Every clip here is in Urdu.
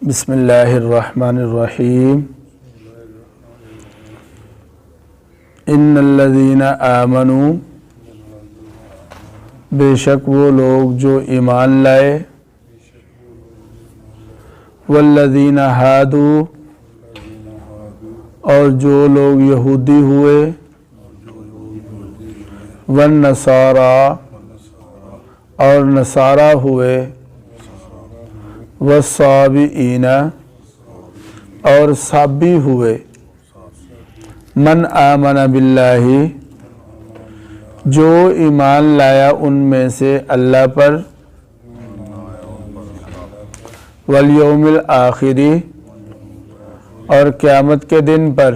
بسم اللہ الرحمن الرحیم ان الذین آمنوا بے شک وہ لوگ جو ایمان لائے، والذین ہادوا اور جو لوگ یہودی ہوئے، والنصارى اور نصارہ ہوئے، والصابئین اور صابی ہوئے، من آمن باللہ جو ایمان لایا ان میں سے اللہ پر، والیوم الآخری اور قیامت کے دن پر،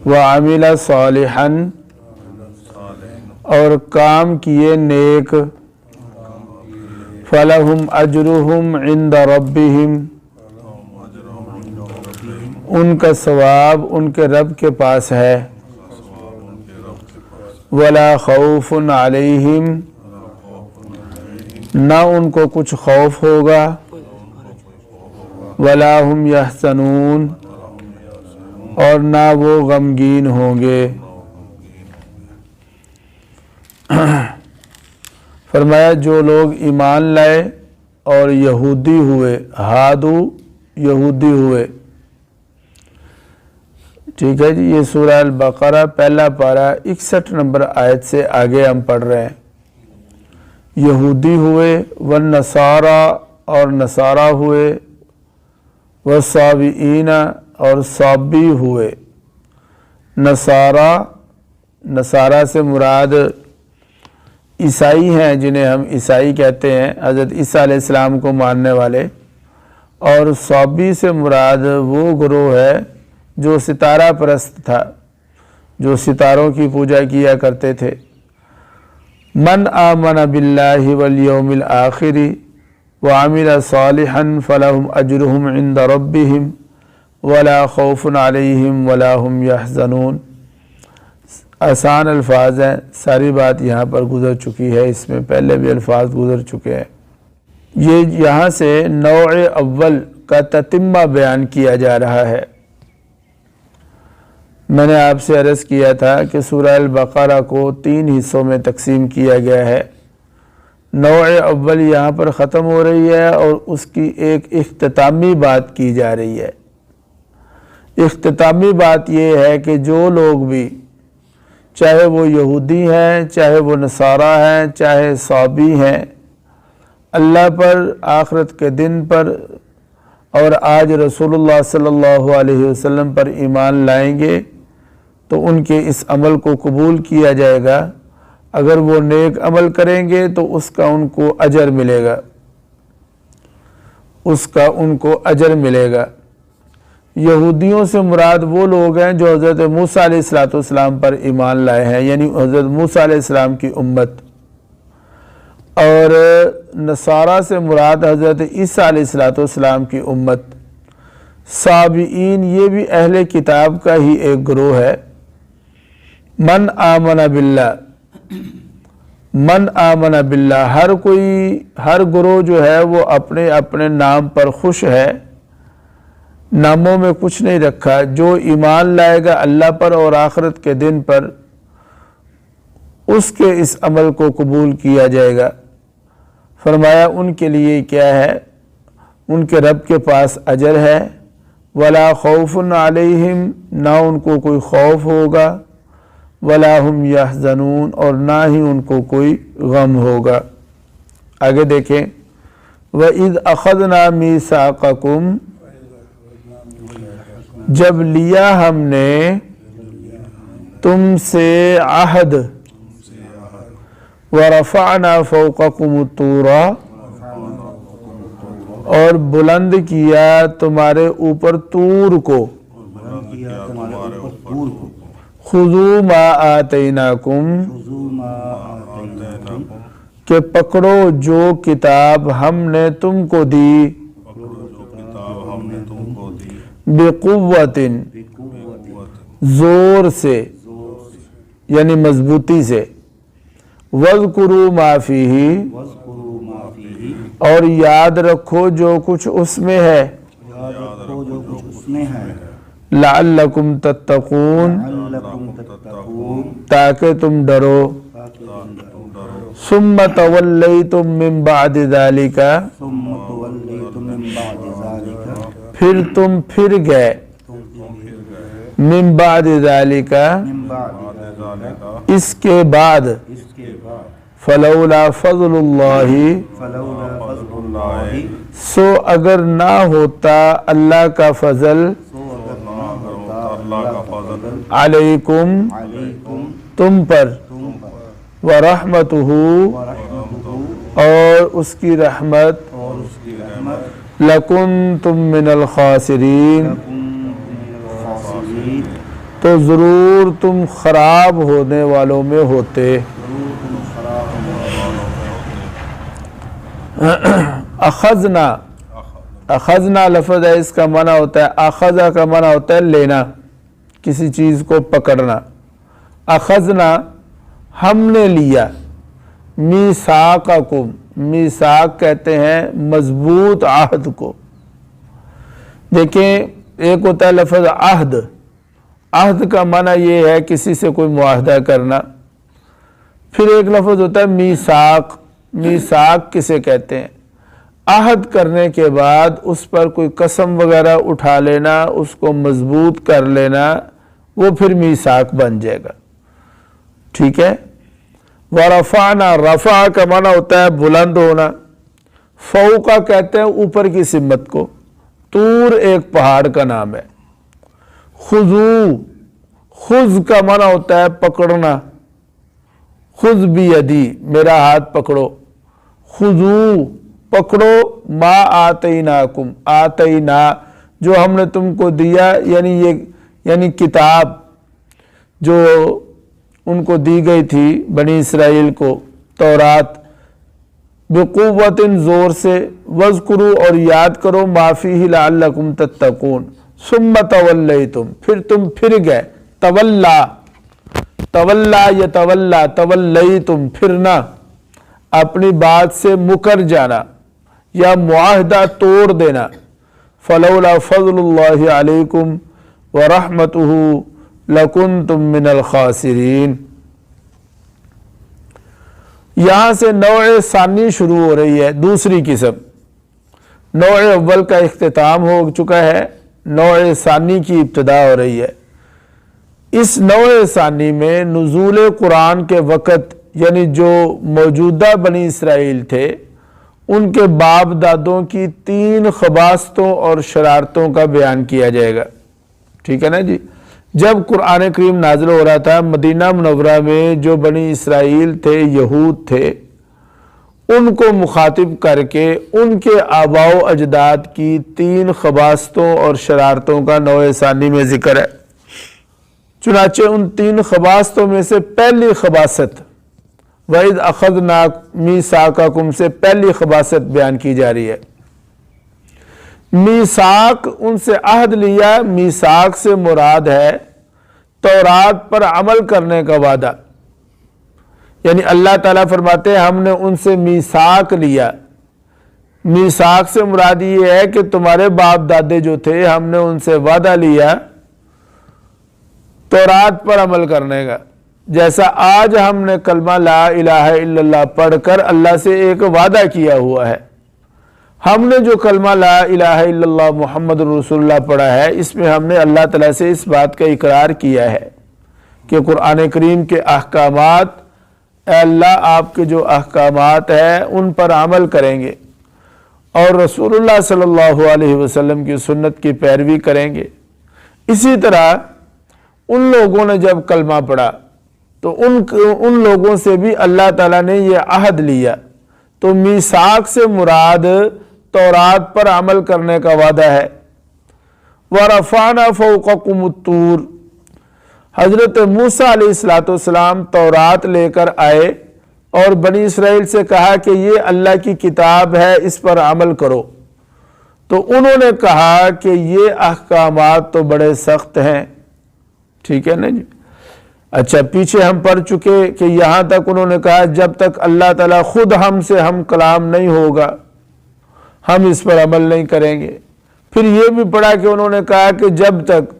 وعمل صالحا اور کام کیے نیک، فلہم اجرہم عند ربہم ان کا ثواب ان کے رب کے پاس ہے، ولا خوف علیہم نہ ان کو کچھ خوف ہوگا، ولا ہم یحزنون اور نہ وہ غمگین ہوں گے۔ فرمایا جو لوگ ایمان لائے اور یہودی ہوئے، ہادو یہودی ہوئے، ٹھیک ہے جی، یہ سورہ البقرہ پہلا پارہ 61 نمبر آیت سے آگے ہم پڑھ رہے ہیں۔ یہودی ہوئے، والنصارى اور نصارہ ہوئے، والصابئین اور صابی ہوئے۔ نصارہ سے مراد عیسائی ہیں، جنہیں ہم عیسائی کہتے ہیں، حضرت عیسیٰ علیہ السلام کو ماننے والے، اور صابی سے مراد وہ گروہ ہے جو ستارہ پرست تھا، جو ستاروں کی پوجا کیا کرتے تھے۔ من آمن باللہ والیوم الآخر وعمل صالحا فلہم اجرہم عند ربہم ولا خوف علیہم ولا ہم یحزنون۔ آسان الفاظ ہیں، ساری بات یہاں پر گزر چکی ہے، اس میں پہلے بھی الفاظ گزر چکے ہیں۔ یہ یہاں سے نوع اول کا تتمہ بیان کیا جا رہا ہے۔ میں نے آپ سے عرض کیا تھا کہ سورہ البقرہ کو 3 حصوں میں تقسیم کیا گیا ہے۔ نوع اول یہاں پر ختم ہو رہی ہے اور اس کی ایک اختتامی بات کی جا رہی ہے۔ اختتامی بات یہ ہے کہ جو لوگ بھی، چاہے وہ یہودی ہیں، چاہے وہ نصارہ ہیں، چاہے صابی ہیں، اللہ پر، آخرت کے دن پر اور آج رسول اللہ صلی اللہ علیہ وسلم پر ایمان لائیں گے تو ان کے اس عمل کو قبول کیا جائے گا۔ اگر وہ نیک عمل کریں گے تو اس کا ان کو اجر ملے گا، اس کا ان کو اجر ملے گا۔ یہودیوں سے مراد وہ لوگ ہیں جو حضرت موسیٰ علیہ السلام پر ایمان لائے ہیں، یعنی حضرت موسیٰ علیہ السلام کی امت، اور نصارہ سے مراد حضرت عیسیٰ علیہ السلام کی امت۔ صابئین یہ بھی اہل کتاب کا ہی ایک گروہ ہے۔ من آمن باللہ، من آمن باللہ، ہر گروہ جو ہے وہ اپنے اپنے نام پر خوش ہے، ناموں میں کچھ نہیں رکھا۔ جو ایمان لائے گا اللہ پر اور آخرت کے دن پر، اس کے اس عمل کو قبول کیا جائے گا۔ فرمایا ان کے لیے کیا ہے؟ ان کے رب کے پاس اجر ہے، ولا خوف علیہم نہ ان کو کوئی خوف ہوگا، ولا ہم یحزنون اور نہ ہی ان کو کوئی غم ہوگا۔ آگے دیکھیں، وَإِذْ أَخَذْنَا مِيثَاقَكُمْ جب لیا ہم نے تم سے عہد، وَرَفَعْنَا فَوْقَكُمُ الطُّورَ اور بلند کیا تمہارے اوپر طور کو، خُذُوا مَا آتَيْنَاكُمْ کہ پکڑو جو کتاب ہم نے تم کو دی، بِقُوَّةٍ زور سے، یعنی مضبوطی سے، وَاذْكُرُوا مَا فِيهِ وَاذْكُرُوا مَا فِيهِ اور یاد رکھو جو کچھ اس میں ہے یاد رکھو جو کچھ اس میں ہے لعلکم تتقون لعلکم تتقون تاکہ تم ڈرو تاکہ تم ڈرو ثم تولیتم من بعد ذالک ثم تولیتم من بعد ذلك پھر تم پھر گئے من بعد ذالک من بعد ذلك اس کے بعد اس کے بعد فلولا فضل اللہ فلولا فضل اللہ سو اگر نہ ہوتا اللہ کا فضل سو اگر نہ ہوتا اللہ کا فضل علیکم علیکم تم پر تم پر ورحمتہ ورحمتہ اور اس کی رحمت اور اس کی رحمت لکنتم من الخاسرین من الخاسرین تو ضرور تم خراب ہونے والوں میں ہوتے ضرور تم خراب ہونے والوں اخذنا اخذنا لفظ ہے اس کا معنی ہوتا ہے اخذا کا معنی ہوتا ہے لینا کسی چیز کو پکڑنا اخذنا ہم نے لیا میثاقکم میثاق کہتے ہیں مضبوط عہد کو دیکھیں ایک ہوتا ہے لفظ عہد عہد کا معنی یہ ہے کسی سے کوئی معاہدہ کرنا پھر ایک لفظ ہوتا ہے میثاق میثاق کسے کہتے ہیں عہد کرنے کے بعد اس پر کوئی قسم وغیرہ اٹھا لینا اس کو مضبوط کر لینا وہ پھر میثاق بن جائے گا ٹھیک ہے ورفعنا رفع کا معنی ہوتا ہے بلند ہونا فوقا کہتے ہیں اوپر کی سمت کو طور ایک پہاڑ کا نام ہے خذو خذ کا معنی ہوتا ہے پکڑنا خذ بیدی میرا ہاتھ پکڑو خذو پکڑو ما آتیناکم آتینا جو ہم نے تم کو دیا یعنی کتاب جو ان کو دی گئی تھی بنی اسرائیل کو تورات بقوت زور سے وذکروا اور یاد کرو ما فیہ لعلکم تتقون ثم تولیتم پھر تم پھر گئے تولا تولا یتولا تولیتم پھرنا اپنی بات سے مکر جانا یا معاہدہ توڑ دینا فلولا فضل اللہ علیکم ورحمتہ لکنتم من الخاسرین یہاں سے نوع ثانی شروع ہو رہی ہے دوسری قسم نوع اول کا اختتام ہو چکا ہے نوع ثانی کی ابتدا ہو رہی ہے اس نوع ثانی میں نزول قرآن کے وقت یعنی جو موجودہ بنی اسرائیل تھے ان کے باپ دادوں کی 3 خباثتوں اور شرارتوں کا بیان کیا جائے گا ٹھیک ہے نا جی جب قرآن کریم نازل ہو رہا تھا مدینہ منورہ میں جو بنی اسرائیل تھے یہود تھے ان کو مخاطب کر کے ان کے آباء و اجداد کی 3 خباثتوں اور شرارتوں کا نوع ثانی میں ذکر ہے چنانچہ ان 3 خباثتوں میں سے پہلی خباثت وَإِذْ أَخَذْنَا مِيثَاقَكُمْ سے پہلی خباثت بیان کی جا رہی ہے میثاق ان سے عہد لیا میثاق سے مراد ہے تورات پر عمل کرنے کا وعدہ یعنی اللہ تعالیٰ فرماتے ہیں ہم نے ان سے میثاق لیا میثاق سے مراد یہ ہے کہ تمہارے باپ دادے جو تھے ہم نے ان سے وعدہ لیا تورات پر عمل کرنے کا جیسا آج ہم نے کلمہ لا الہ الا اللہ پڑھ کر اللہ سے ایک وعدہ کیا ہوا ہے ہم نے جو کلمہ لا الہ الا اللہ محمد رسول اللہ پڑھا ہے اس میں ہم نے اللہ تعالیٰ سے اس بات کا اقرار کیا ہے کہ قرآن کریم کے احکامات اے اللہ آپ کے جو احکامات ہیں ان پر عمل کریں گے اور رسول اللہ صلی اللہ علیہ وسلم کی سنت کی پیروی کریں گے اسی طرح ان لوگوں نے جب کلمہ پڑھا تو ان لوگوں سے بھی اللہ تعالیٰ نے یہ عہد لیا تو میثاق سے مراد تورات پر عمل کرنے کا وعدہ ہے وَرَفَعْنَا فَوْقَكُمُ الطُّورَ حضرت موسیٰ علیہ السلام تورات لے کر آئے اور بنی اسرائیل سے کہا کہ یہ اللہ کی کتاب ہے اس پر عمل کرو تو انہوں نے کہا کہ یہ احکامات تو بڑے سخت ہیں ٹھیک ہے نا جی اچھا پیچھے ہم پڑھ چکے کہ یہاں تک انہوں نے کہا جب تک اللہ تعالیٰ خود ہم سے ہم کلام نہیں ہوگا ہم اس پر عمل نہیں کریں گے. پھر یہ بھی پڑھا کہ انہوں نے کہا کہ جب تک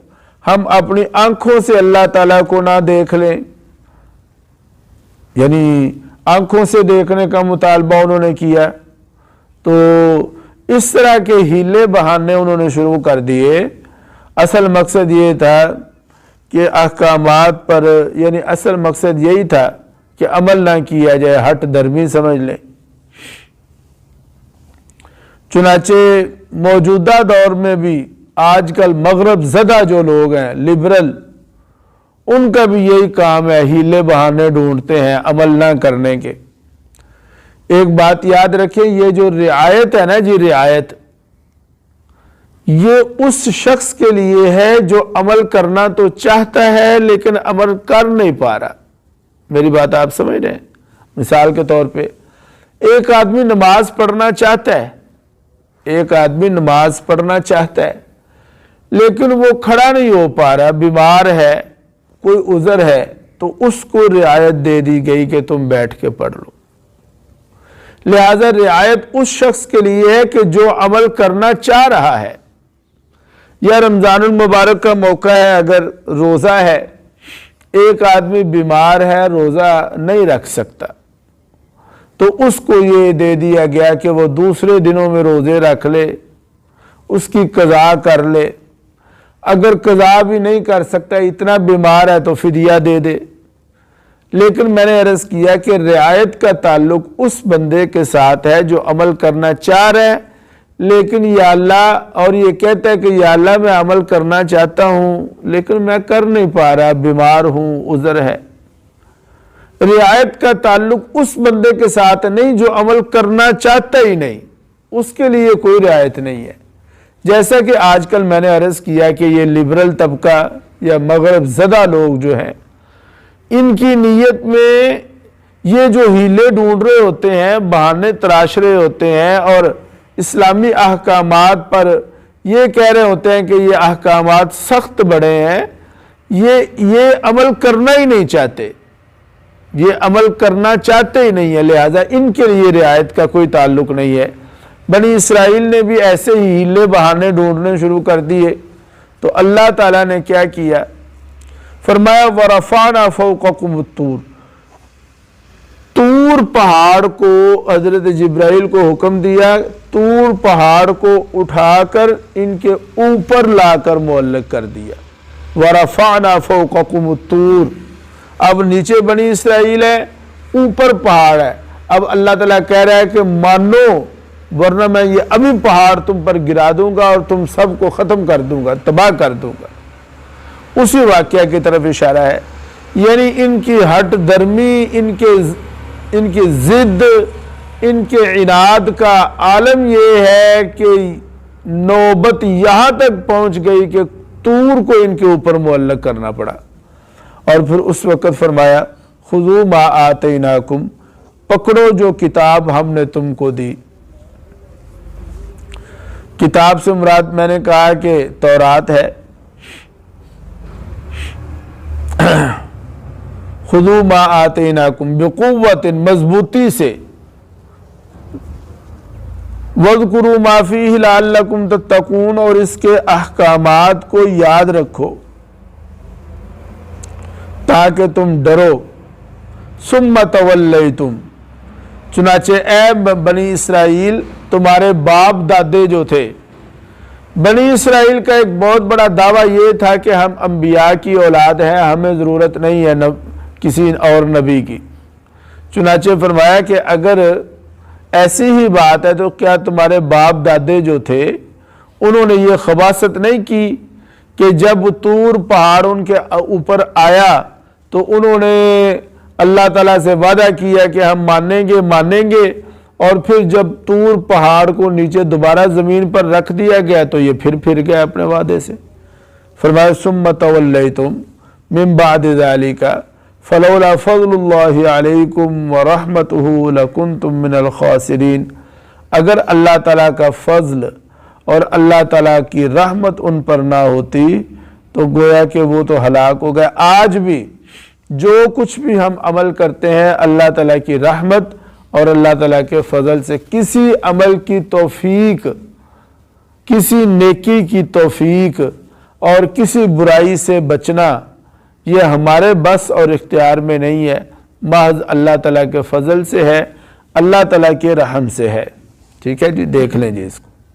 ہم اپنی آنکھوں سے اللہ تعالیٰ کو نہ دیکھ لیں، یعنی آنکھوں سے دیکھنے کا مطالبہ انہوں نے کیا. تو اس طرح کے ہیلے بہانے انہوں نے شروع کر دیے. اصل مقصد یہ تھا کہ احکامات پر، یعنی اصل مقصد یہی تھا کہ عمل نہ کیا جائے، ہٹ درمی سمجھ لیں. چنانچہ موجودہ دور میں بھی آج کل مغرب زدہ جو لوگ ہیں لبرل، ان کا بھی یہی کام ہے، ہیلے بہانے ڈھونڈتے ہیں عمل نہ کرنے کے. ایک بات یاد رکھیں، یہ جو رعایت ہے نا جی، رعایت یہ اس شخص کے لیے ہے جو عمل کرنا تو چاہتا ہے لیکن عمل کر نہیں پا رہا. میری بات آپ سمجھ رہے ہیں؟ مثال کے طور پہ ایک آدمی نماز پڑھنا چاہتا ہے، ایک آدمی نماز پڑھنا چاہتا ہے لیکن وہ کھڑا نہیں ہو پا رہا، بیمار ہے، کوئی عذر ہے، تو اس کو رعایت دے دی گئی کہ تم بیٹھ کے پڑھ لو. لہذا رعایت اس شخص کے لیے ہے کہ جو عمل کرنا چاہ رہا ہے. یا رمضان المبارک کا موقع ہے، اگر روزہ ہے، ایک آدمی بیمار ہے، روزہ نہیں رکھ سکتا، تو اس کو یہ دے دیا گیا کہ وہ دوسرے دنوں میں روزے رکھ لے، اس کی قضا کر لے. اگر قضا بھی نہیں کر سکتا، اتنا بیمار ہے، تو فدیہ دے دے. لیکن میں نے عرض کیا کہ رعایت کا تعلق اس بندے کے ساتھ ہے جو عمل کرنا چاہ رہا ہے لیکن یا اللہ، اور یہ کہتا ہے کہ یا اللہ میں عمل کرنا چاہتا ہوں لیکن میں کر نہیں پا رہا، بیمار ہوں، عذر ہے. رعایت کا تعلق اس بندے کے ساتھ نہیں جو عمل کرنا چاہتا ہی نہیں، اس کے لیے کوئی رعایت نہیں ہے. جیسا کہ آج کل میں نے عرض کیا کہ یہ لبرل طبقہ یا مغرب زدہ لوگ جو ہیں، ان کی نیت میں یہ جو ہیلے ڈھونڈ رہے ہوتے ہیں، بہانے تراش رہے ہوتے ہیں، اور اسلامی احکامات پر یہ کہہ رہے ہوتے ہیں کہ یہ احکامات سخت بڑے ہیں، یہ عمل کرنا ہی نہیں چاہتے، یہ عمل کرنا چاہتے ہی نہیں ہے. لہذا ان کے لیے رعایت کا کوئی تعلق نہیں ہے. بنی اسرائیل نے بھی ایسے ہی ہیلے بہانے ڈھونڈنے شروع کر دیے. تو اللہ تعالیٰ نے کیا کیا؟ فرمایا وَرَفَعْنَا فَوْقَكُمُ الطُّورَ، طور پہاڑ کو حضرت جبرائیل کو حکم دیا، طور پہاڑ کو اٹھا کر ان کے اوپر لا کر معلق کر دیا. وَرَفَعْنَا فَوْقَكُمُ الطُّورَ، اب نیچے بنی اسرائیل ہے، اوپر پہاڑ ہے. اب اللہ تعالیٰ کہہ رہا ہے کہ مانو ورنہ میں یہ ابھی پہاڑ تم پر گرا دوں گا اور تم سب کو ختم کر دوں گا، تباہ کر دوں گا. اسی واقعہ کی طرف اشارہ ہے. یعنی ان کی ہٹ درمی، ان کی ضد، ان کے عناد کا عالم یہ ہے کہ نوبت یہاں تک پہنچ گئی کہ طور کو ان کے اوپر معلق کرنا پڑا. اور پھر اس وقت فرمایا خذوا ما آتیناکم، پکڑو جو کتاب ہم نے تم کو دی. کتاب سے مراد میں نے کہا کہ تورات ہے. خذوا ما آتیناکم بقوت، مضبوطی سے. واذکروا ما فیہ لعلکم تتقون، اور اس کے احکامات کو یاد رکھو تاکہ تم ڈرو. ثم تولیتم، چنانچہ اے بنی اسرائیل تمہارے باپ دادے جو تھے، بنی اسرائیل کا ایک بہت بڑا دعویٰ یہ تھا کہ ہم انبیاء کی اولاد ہیں، ہمیں ضرورت نہیں ہے کسی اور نبی کی. چنانچہ فرمایا کہ اگر ایسی ہی بات ہے تو کیا تمہارے باپ دادے جو تھے انہوں نے یہ خباثت نہیں کی کہ جب طور پہاڑ ان کے اوپر آیا تو انہوں نے اللہ تعالیٰ سے وعدہ کیا کہ ہم مانیں گے، اور پھر جب طور پہاڑ کو نیچے دوبارہ زمین پر رکھ دیا گیا تو یہ پھر گیا اپنے وعدے سے. فرمایا ثم تولیتم من بعد ذلک فلولا فضل اللہ علیکم ورحمتہ لکنتم من الخاسرین، اگر اللہ تعالیٰ کا فضل اور اللہ تعالیٰ کی رحمت ان پر نہ ہوتی تو گویا کہ وہ تو ہلاک ہو گئے. آج بھی جو کچھ بھی ہم عمل کرتے ہیں اللہ تعالیٰ کی رحمت اور اللہ تعالیٰ کے فضل سے کسی عمل کی توفیق، کسی نیکی کی توفیق اور کسی برائی سے بچنا یہ ہمارے بس اور اختیار میں نہیں ہے، محض اللہ تعالیٰ کے فضل سے ہے، اللہ تعالیٰ کے رحم سے ہے۔ ٹھیک ہے جی، دیکھ لیں جی اس کو۔